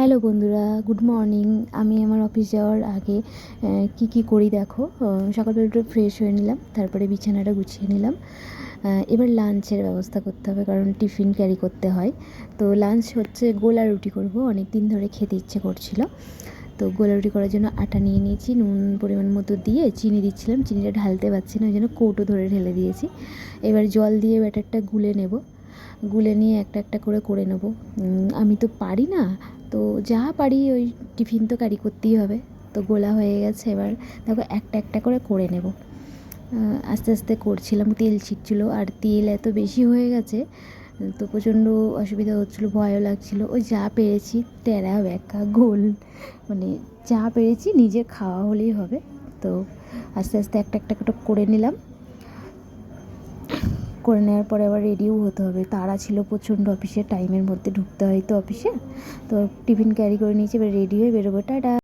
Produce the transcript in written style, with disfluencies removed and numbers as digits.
Hello বন্ধুরা, good morning. আমি আমার অফিস যাওয়ার আগে কি করি দেখো। সকালবেলা একটু ফ্রেশ হয়ে নিলাম, তারপরে বিছানাটা গুছিয়ে নিলাম। এবার লাঞ্চের ব্যবস্থা করতে হবে, কারণ টিফিন ক্যারি করতে হয়। তো লাঞ্চ হচ্ছে গোলা রুটি করব, অনেক দিন ধরে খেতে ইচ্ছে করছিল। তো গোলা রুটি করার জন্য আটা নিয়ে নিয়েছি, নুন পরিমাণ মতো দিয়ে চিনি দিচ্ছিলাম, চিনিটা ঢালতে পারছি না, ওই জন্য কৌটো ধরে ঢেলে দিয়েছি। এবার জল দিয়ে ব্যাটারটা গুলে নেব, গুলে নিয়ে একটা একটা করে নেব। আমি তো পারি না, তো যা পারি ওই টিফিন তো ক্যারি করতেই হবে। তো গোলা হয়ে গেছে, এবার দেখো একটা একটা করে নেব। আস্তে আস্তে করছিলাম, তেল ছিটছিলো, আর তেল এত বেশি হয়ে গেছে, তো প্রচণ্ড অসুবিধা হচ্ছিলো, ভয়ও লাগছিলো। ওই যা পেরেছি টেরা ব্যাকা গোল, মানে যা পেরেছি নিজের খাওয়া হলেই হবে। তো আস্তে আস্তে একটা একটা করে নিলাম। করে নেওয়ার পরে আবার রেডিও হতে হবে, তাড়া ছিল প্রচণ্ড, অফিসের টাইমের মধ্যে ঢুকতে হয় তো অফিসে। তো টিফিন ক্যারি করে নিয়েছি, এবার রেডি হয়ে বেরোবো। টাটা।